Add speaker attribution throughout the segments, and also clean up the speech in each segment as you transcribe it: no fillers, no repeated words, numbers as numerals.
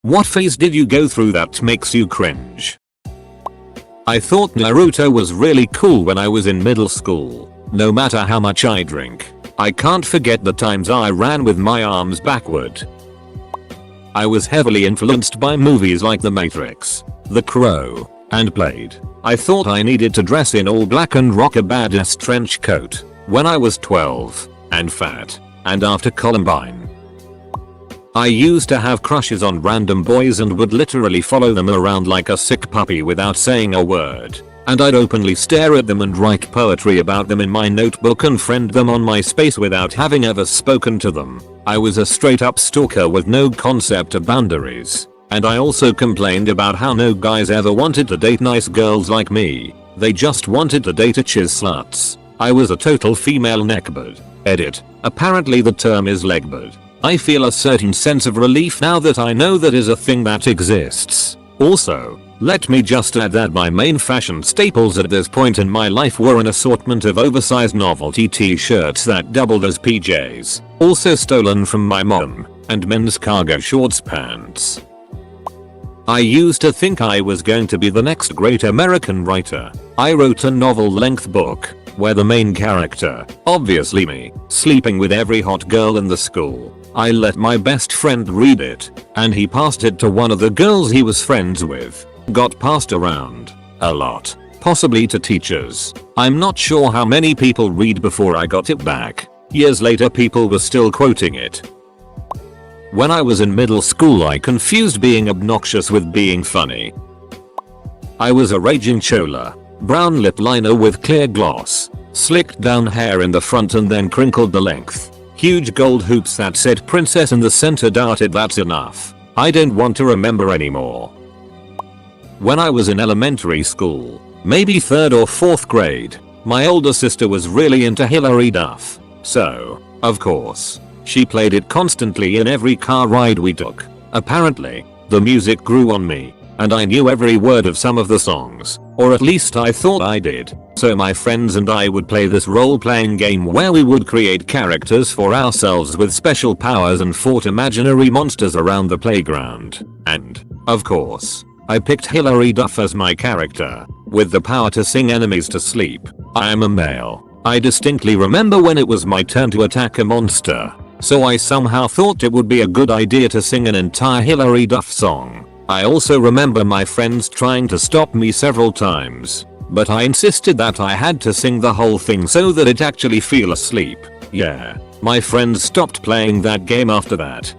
Speaker 1: What phase did you go through that makes you cringe? I thought Naruto was really cool when I was in middle school. No matter how much I drink, I can't forget the times I ran with my arms backward. I was heavily influenced by movies like The Matrix, The Crow, and Blade. I thought I needed to dress in all black and rock a badass trench coat when I was 12 and fat, and after Columbine. I used to have crushes on random boys and would literally follow them around like a sick puppy without saying a word. And I'd openly stare at them and write poetry about them in my notebook and friend them on MySpace without having ever spoken to them. I was a straight up stalker with no concept of boundaries. And I also complained about how no guys ever wanted to date nice girls like me. They just wanted to date chiz sluts. I was a total female neckbird. Edit. Apparently the term is legbird. I feel a certain sense of relief now that I know that is a thing that exists. Also, let me just add that my main fashion staples at this point in my life were an assortment of oversized novelty t-shirts that doubled as PJs, also stolen from my mom, and men's cargo shorts pants. I used to think I was going to be the next great American writer. I wrote a novel-length book where the main character, obviously me, sleeping with every hot girl in the school. I let my best friend read it, and he passed it to one of the girls he was friends with. Got passed around a lot, possibly to teachers. I'm not sure how many people read before I got it back. Years later people were still quoting it. When I was in middle school I confused being obnoxious with being funny. I was a raging chola, brown lip liner with clear gloss, slicked down hair in the front and then crinkled the length. Huge gold hoops that said princess in the center. Darted. That's enough. I don't want to remember anymore. When I was in elementary school, maybe 3rd or 4th grade, my older sister was really into Hilary Duff. So, of course, she played it constantly in every car ride we took. Apparently, the music grew on me, and I knew every word of some of the songs, or at least I thought I did. So my friends and I would play this role-playing game where we would create characters for ourselves with special powers and fought imaginary monsters around the playground. And, of course, I picked Hilary Duff as my character, with the power to sing enemies to sleep. I am a male. I distinctly remember when it was my turn to attack a monster, so I somehow thought it would be a good idea to sing an entire Hilary Duff song. I also remember my friends trying to stop me several times, but I insisted that I had to sing the whole thing so that it actually feel asleep. Yeah, my friends stopped playing that game after that.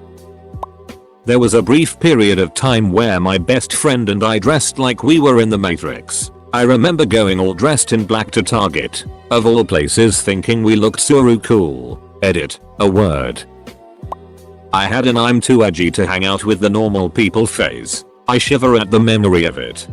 Speaker 1: There was a brief period of time where my best friend and I dressed like we were in the Matrix. I remember going all dressed in black to Target, of all places, thinking we looked so cool. Edit. A word. I had an I'm too edgy to hang out with the normal people phase. I shiver at the memory of it.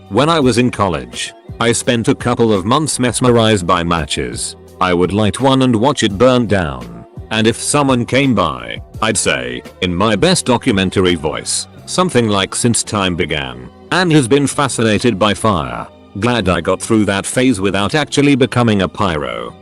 Speaker 1: When I was in college, I spent a couple of months mesmerized by matches. I would light one and watch it burn down. And if someone came by, I'd say, in my best documentary voice, something like "Since time began, and has been fascinated by fire. Glad I got through that phase without actually becoming a pyro."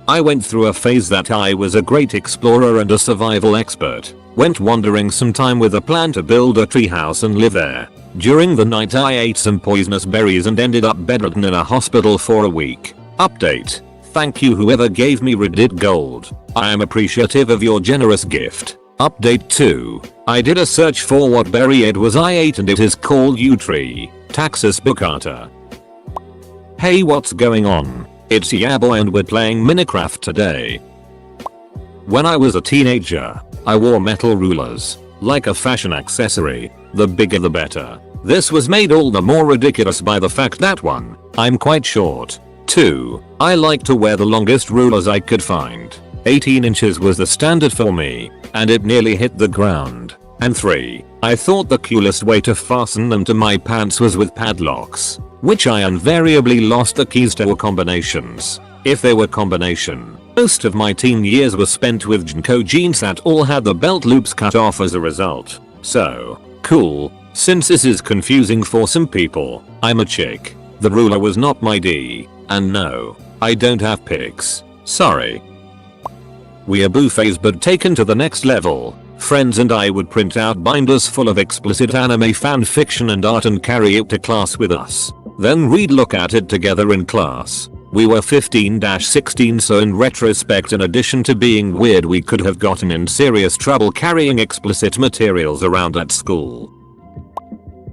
Speaker 1: I went through a phase that I was a great explorer and a survival expert. Went wandering some time with a plan to build a treehouse and live there. During the night I ate some poisonous berries and ended up bedridden in a hospital for a week. Update. Thank you whoever gave me Reddit gold. I am appreciative of your generous gift. Update 2. I did a search for what berry it was I ate and it is called U-tree, Taxus baccata. Hey, what's going on? It's Yaboy and we're playing Minecraft today. When I was a teenager, I wore metal rulers, like a fashion accessory. The bigger the better. This was made all the more ridiculous by the fact that 1. I'm quite short. 2. I like to wear the longest rulers I could find. 18 inches was the standard for me, and it nearly hit the ground. And 3. I thought the coolest way to fasten them to my pants was with padlocks, which I invariably lost the keys to or combinations. If they were combination, most of my teen years were spent with Jinko jeans that all had the belt loops cut off as a result. So, cool. Since this is confusing for some people, I'm a chick. The ruler was not my D, and no, I don't have pics. Sorry. Weeaboo phase but taken to the next level. Friends and I would print out binders full of explicit anime fan fiction and art and carry it to class with us. Then we'd look at it together in class. We were 15-16, so in retrospect, in addition to being weird, we could have gotten in serious trouble carrying explicit materials around at school.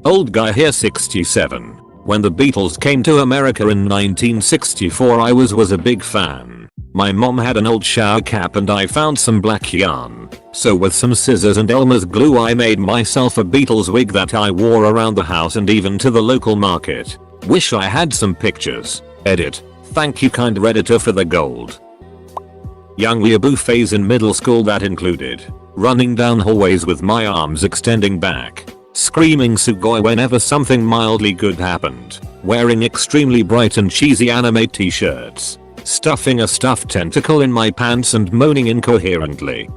Speaker 1: Old guy here 67. When the Beatles came to America in 1964, I was a big fan. My mom had an old shower cap and I found some black yarn. So with some scissors and Elmer's glue I made myself a Beatles wig that I wore around the house and even to the local market. Wish I had some pictures. Edit. Thank you kind Redditor for the gold. Young weeaboo phase in middle school that included running down hallways with my arms extending back, screaming sugoi whenever something mildly good happened, wearing extremely bright and cheesy anime t-shirts, stuffing a stuffed tentacle in my pants and moaning incoherently.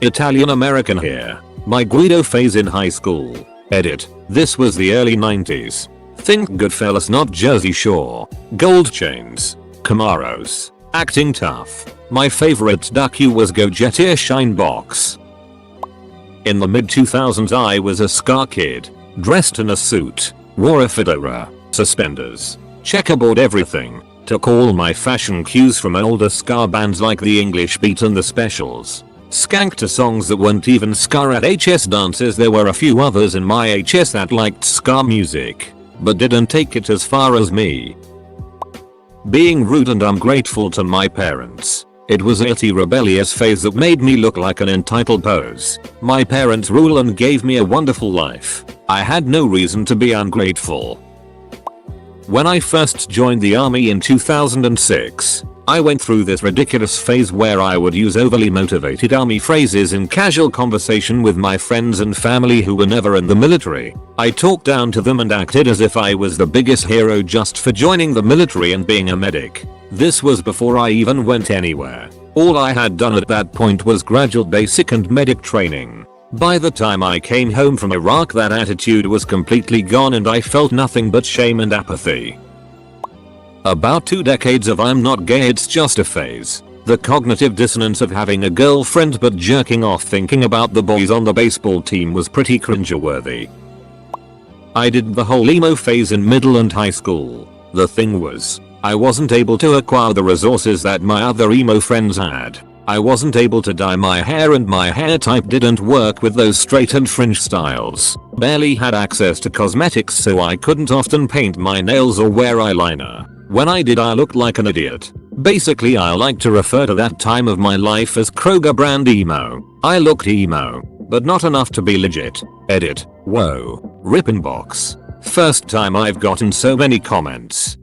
Speaker 1: Italian American here. My Guido phase in high school. Edit. This was the early 90s. Think Goodfellas, not Jersey Shore. Gold chains. Camaros. Acting tough. My favorite duck was Go Jeteer Shine Box. In the mid 2000s I was a ska kid. Dressed in a suit. Wore a fedora. Suspenders. Checkerboard everything. Took all my fashion cues from older ska bands like the English Beat and the Specials. Skanked to songs that weren't even ska at HS dances. There were a few others in my HS that liked ska music, but didn't take it as far as me. Being rude and ungrateful to my parents. It was a litty rebellious phase that made me look like an entitled pose. My parents rule and gave me a wonderful life. I had no reason to be ungrateful. When I first joined the army in 2006, I went through this ridiculous phase where I would use overly motivated army phrases in casual conversation with my friends and family who were never in the military. I talked down to them and acted as if I was the biggest hero just for joining the military and being a medic. This was before I even went anywhere. All I had done at that point was gradual basic and medic training. By the time I came home from Iraq, that attitude was completely gone and I felt nothing but shame and apathy. About 2 decades of I'm not gay, it's just a phase. The cognitive dissonance of having a girlfriend but jerking off thinking about the boys on the baseball team was pretty cringeworthy. I did the whole emo phase in middle and high school. The thing was, I wasn't able to acquire the resources that my other emo friends had. I wasn't able to dye my hair and my hair type didn't work with those straight and fringe styles. Barely had access to cosmetics, so I couldn't often paint my nails or wear eyeliner. When I did, I looked like an idiot. Basically, I like to refer to that time of my life as Kroger brand emo. I looked emo, but not enough to be legit. Edit. Whoa. Rip inbox. First time I've gotten so many comments.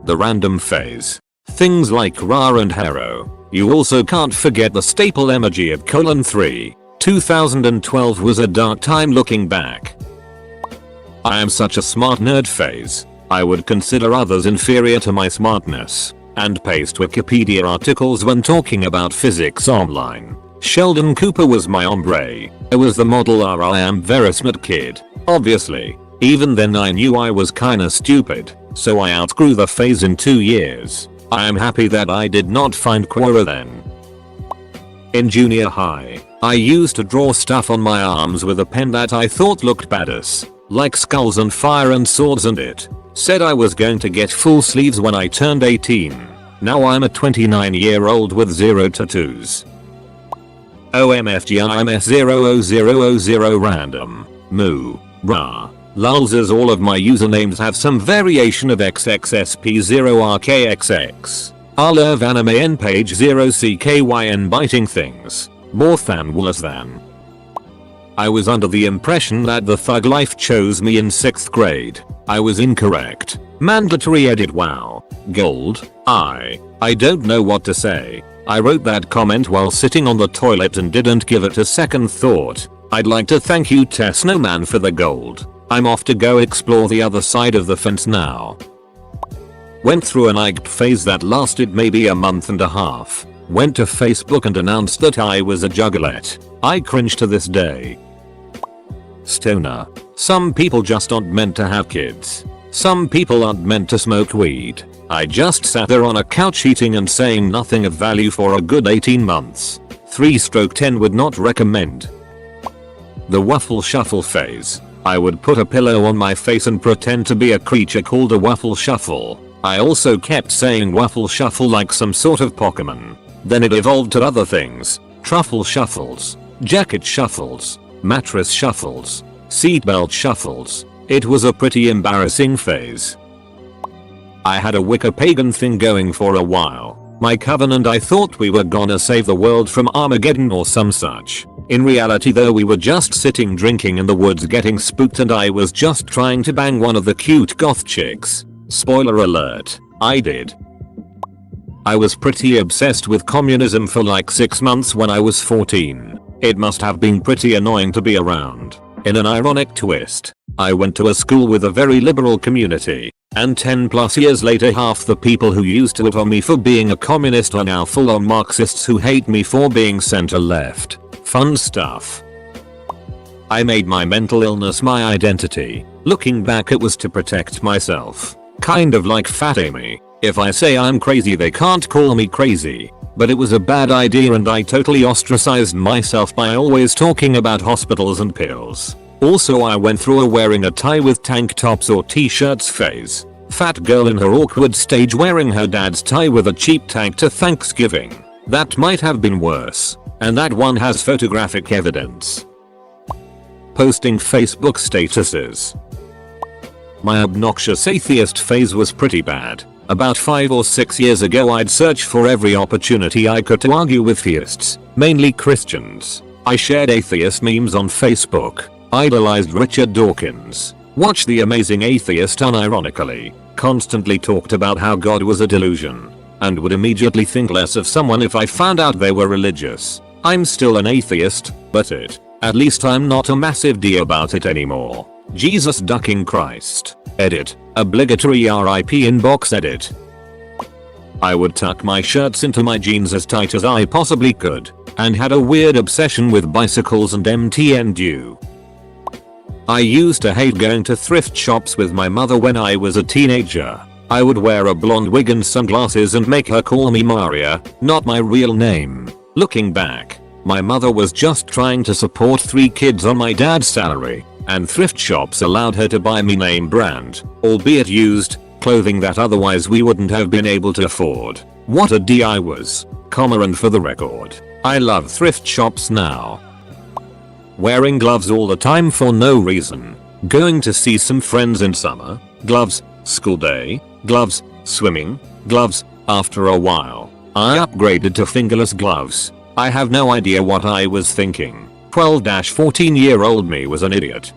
Speaker 1: The random phase. Things like rah and hero. You also can't forget the staple emoji of :3. 2012 was a dark time looking back. I am such a smart nerd phase. I would consider others inferior to my smartness, and paste Wikipedia articles when talking about physics online. Sheldon Cooper was my ombre. I was the model I am very smart kid, obviously. Even then I knew I was kinda stupid, so I outgrew the phase in 2 years. I am happy that I did not find Quora then. In junior high, I used to draw stuff on my arms with a pen that I thought looked badass, like skulls and fire and swords, and it said I was going to get full sleeves when I turned 18. Now I'm a 29-year-old with 0 tattoos. OMFG I'm S00000 random. Moo. Rah. Lulz, as all of my usernames have some variation of XXSP0RKXX. I love anime N page 0CKYN biting things. More than worse than. I was under the impression that the thug life chose me in 6th grade. I was incorrect. Mandatory edit. Wow. Gold. I don't know what to say. I wrote that comment while sitting on the toilet and didn't give it a second thought. I'd like to thank you Snowman for the gold. I'm off to go explore the other side of the fence now. Went through an IGP phase that lasted maybe a month and a half. Went to Facebook and announced that I was a juggalette. I cringe to this day. Stoner. Some people just aren't meant to have kids. Some people aren't meant to smoke weed. I just sat there on a couch eating and saying nothing of value for a good 18 months. 3/10 would not recommend. The waffle shuffle phase. I would put a pillow on my face and pretend to be a creature called a waffle shuffle. I also kept saying waffle shuffle like some sort of Pokemon. Then it evolved to other things. Truffle shuffles, jacket shuffles, mattress shuffles, seatbelt shuffles. It was a pretty embarrassing phase. I had a Wicca pagan thing going for a while. My coven and I thought we were gonna save the world from Armageddon or some such. In reality though, we were just sitting drinking in the woods getting spooked, and I was just trying to bang one of the cute goth chicks. Spoiler alert, I did. I was pretty obsessed with communism for like 6 months when I was 14. It must have been pretty annoying to be around. In an ironic twist, I went to a school with a very liberal community, and 10+ years later half the people who used to love on me for being a communist are now full-on Marxists who hate me for being center left. Fun stuff. I made my mental illness my identity. Looking back, it was to protect myself. Kind of like Fat Amy. If I say I'm crazy, they can't call me crazy. But it was a bad idea and I totally ostracized myself by always talking about hospitals and pills. Also, I went through a wearing a tie with tank tops or t-shirts phase. Fat girl in her awkward stage wearing her dad's tie with a cheap tank to Thanksgiving. That might have been worse. And that one has photographic evidence. Posting Facebook statuses. My obnoxious atheist phase was pretty bad. About 5 or 6 years ago, I'd search for every opportunity I could to argue with theists, mainly Christians. I shared atheist memes on Facebook, idolized Richard Dawkins, watched The Amazing Atheist unironically, constantly talked about how God was a delusion, and would immediately think less of someone if I found out they were religious. I'm still an atheist, but at least I'm not a massive D about it anymore. Jesus ducking Christ. Edit. Obligatory RIP inbox edit. I would tuck my shirts into my jeans as tight as I possibly could, and had a weird obsession with bicycles and MTN Dew. I used to hate going to thrift shops with my mother when I was a teenager. I would wear a blonde wig and sunglasses and make her call me Maria, not my real name. Looking back, my mother was just trying to support 3 kids on my dad's salary, and thrift shops allowed her to buy me name brand, albeit used, clothing that otherwise we wouldn't have been able to afford. What a D I was. Comma, and for the record, I love thrift shops now. Wearing gloves all the time for no reason. Going to see some friends in summer. Gloves. School day. Gloves. Swimming. Gloves. After a while, I upgraded to fingerless gloves. I have no idea what I was thinking. 12-14-year-old me was an idiot.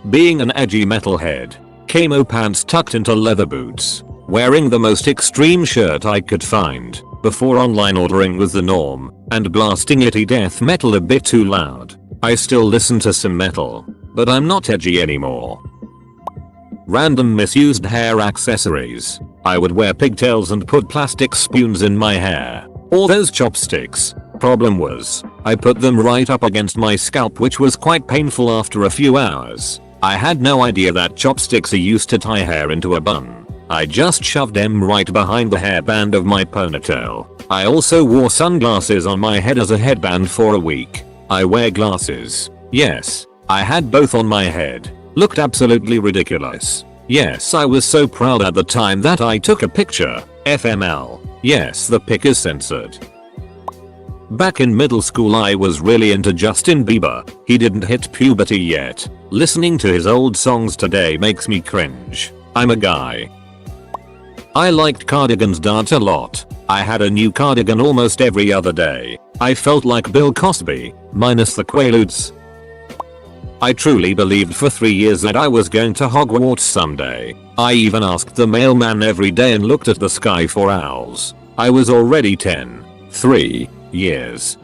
Speaker 1: Being an edgy metalhead. Camo pants tucked into leather boots. Wearing the most extreme shirt I could find. Before online ordering was the norm. And blasting itty death metal a bit too loud. I still listen to some metal, but I'm not edgy anymore. Random misused hair accessories. I would wear pigtails and put plastic spoons in my hair. All those chopsticks. Problem was, I put them right up against my scalp, which was quite painful after a few hours. I had no idea that chopsticks are used to tie hair into a bun. I just shoved them right behind the hairband of my ponytail. I also wore sunglasses on my head as a headband for a week. I wear glasses. Yes, I had both on my head. Looked absolutely ridiculous. Yes, I was so proud at the time that I took a picture. FML. Yes, the pic is censored. Back in middle school, I was really into Justin Bieber. He didn't hit puberty yet. Listening to his old songs today makes me cringe. I'm a guy. I liked cardigans dart a lot. I had a new cardigan almost every other day. I felt like Bill Cosby, minus the quaaludes. I truly believed for 3 years that I was going to Hogwarts someday. I even asked the mailman every day and looked at the sky for owls. I was already 3 years.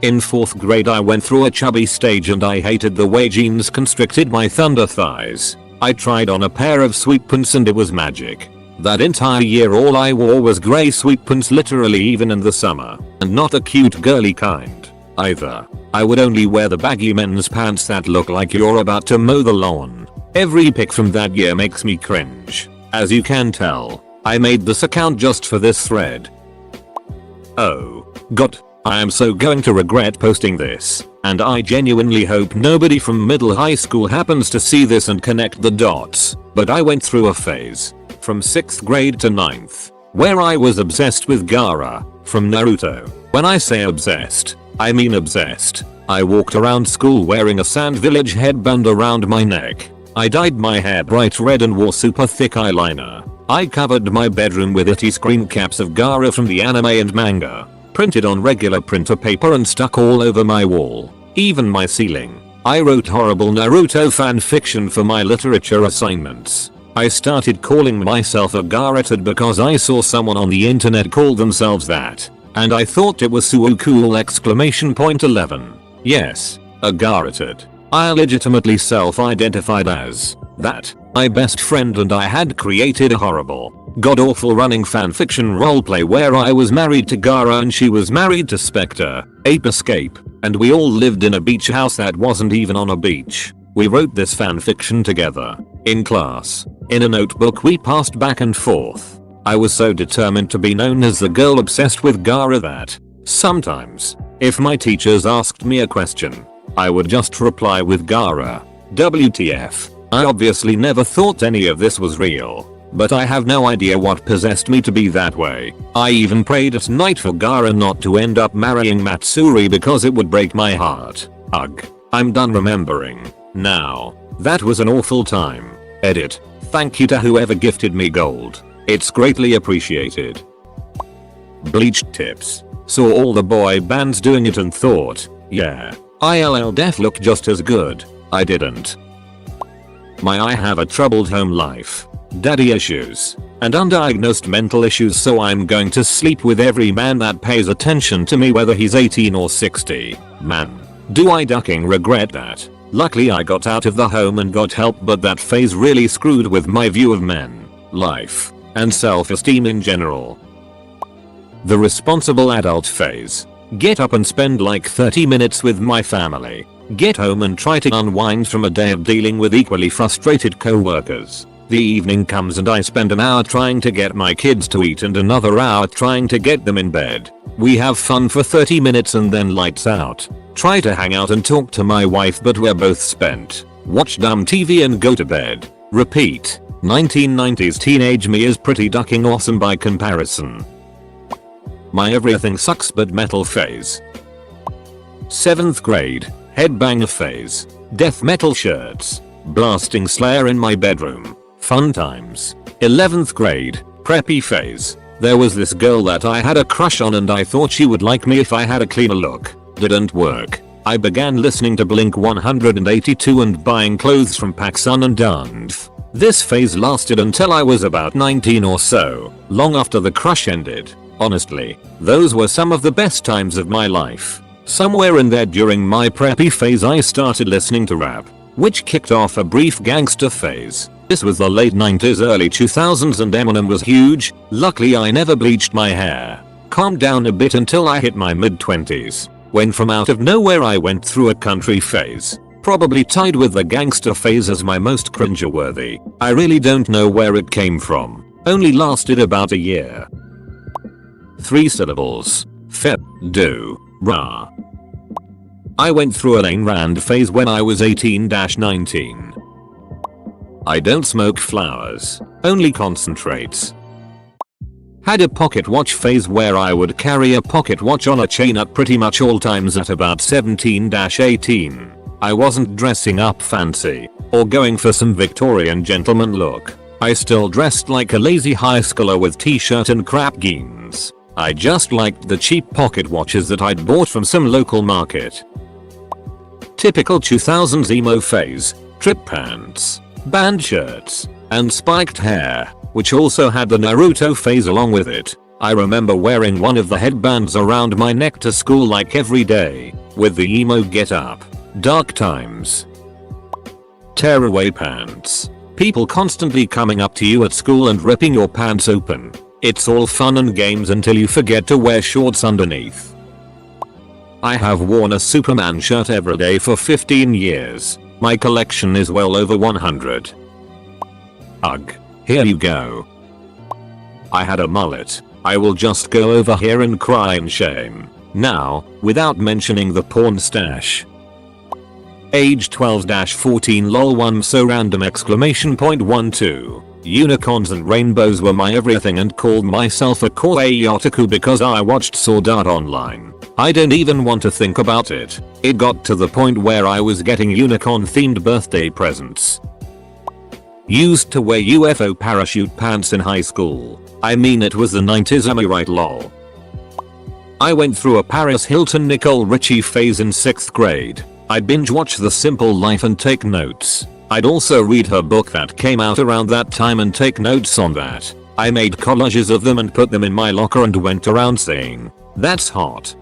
Speaker 1: In 4th grade, I went through a chubby stage and I hated the way jeans constricted my thunder thighs. I tried on a pair of sweatpants and it was magic. That entire year all I wore was grey sweatpants, literally, even in the summer. And not the cute girly kind either. I would only wear the baggy men's pants that look like you're about to mow the lawn. Every pic from that year makes me cringe. As you can tell, I made this account just for this thread. Oh, God, I am so going to regret posting this, and I genuinely hope nobody from middle high school happens to see this and connect the dots, but I went through a phase from 6th grade to 9th where I was obsessed with Gaara from Naruto. When I say obsessed, I mean obsessed. I walked around school wearing a Sand Village headband around my neck. I dyed my hair bright red and wore super thick eyeliner. I covered my bedroom with itty screen caps of Gaara from the anime and manga, printed on regular printer paper and stuck all over my wall, even my ceiling. I wrote horrible Naruto fanfiction for my literature assignments. I started calling myself a Gaarated because I saw someone on the internet call themselves that, and I thought it was so cool! 11. Yes, a Gaarated. I legitimately self-identified as that. My best friend and I had created a horrible, god-awful running fanfiction roleplay where I was married to Gaara and she was married to Spectre, Ape Escape, and we all lived in a beach house that wasn't even on a beach. We wrote this fanfiction together, in class, in a notebook we passed back and forth. I was so determined to be known as the girl obsessed with Gaara that, sometimes, if my teachers asked me a question, I would just reply with Gaara. WTF. I obviously never thought any of this was real, but I have no idea what possessed me to be that way. I even prayed at night for Gaara not to end up marrying Matsuri because it would break my heart. Ugh. I'm done remembering. Now. That was an awful time. Edit. Thank you to whoever gifted me gold. It's greatly appreciated. Bleach tips. Saw all the boy bands doing it and thought, yeah, ILL def look just as good. I didn't. I have a troubled home life, daddy issues, and undiagnosed mental issues, so I'm going to sleep with every man that pays attention to me whether he's 18 or 60. Man, do I ducking regret that. Luckily I got out of the home and got help, but that phase really screwed with my view of men, life, and self-esteem in general. The responsible adult phase. Get up and spend like 30 minutes with my family. Get home and try to unwind from a day of dealing with equally frustrated co-workers. The evening comes and I spend an hour trying to get my kids to eat and another hour trying to get them in bed. We have fun for 30 minutes and then lights out. Try to hang out and talk to my wife, but we're both spent. Watch dumb TV and go to bed. Repeat. 1990s teenage me is pretty ducking awesome by comparison. My everything sucks but metal phase. 7th grade. Headbanger phase. Death metal shirts. Blasting Slayer in my bedroom. Fun times. 11th grade. Preppy phase. There was this girl that I had a crush on and I thought she would like me if I had a cleaner look. Didn't work. I began listening to Blink 182 and buying clothes from PacSun and Dunf. This phase lasted until I was about 19 or so, long after the crush ended. Honestly, those were some of the best times of my life. Somewhere in there during my preppy phase I started listening to rap, which kicked off a brief gangster phase. This was the late 90s early 2000s and Eminem was huge. Luckily I never bleached my hair. Calmed down a bit until I hit my mid-20s. When from out of nowhere I went through a country phase. Probably tied with the gangster phase as my most cringeworthy. I really don't know where it came from. Only lasted about a year. 3 syllables. Feb. Do. Ra. I went through a Ayn Rand phase when I was 18-19. I don't smoke flowers, only concentrates. Had a pocket watch phase where I would carry a pocket watch on a chain at pretty much all times at about 17-18. I wasn't dressing up fancy or going for some Victorian gentleman look. I still dressed like a lazy high schooler with t-shirt and crap jeans. I just liked the cheap pocket watches that I'd bought from some local market. Typical 2000s emo phase, trip pants, band shirts, and spiked hair, which also had the Naruto phase along with it. I remember wearing one of the headbands around my neck to school like every day, with the emo get up. Dark times. Tearaway pants. People constantly coming up to you at school and ripping your pants open. It's all fun and games until you forget to wear shorts underneath. I have worn a Superman shirt every day for 15 years. My collection is well over 100. Ugh. Here you go. I had a mullet. I will just go over here and cry in shame. Now, without mentioning the porn stash. Age 12-14 lol 1 so random exclamation point 12. Unicorns and rainbows were my everything and called myself a kawaii otaku because I watched Sword Art Online. I don't even want to think about it. It got to the point where I was getting unicorn themed birthday presents. Used to wear UFO parachute pants in high school. I mean it was the 90s, am I right lol. I went through a Paris Hilton Nicole Richie phase in 6th grade. I'd binge watch The Simple Life and take notes. I'd also read her book that came out around that time and take notes on that. I made collages of them and put them in my locker and went around saying, "That's hot."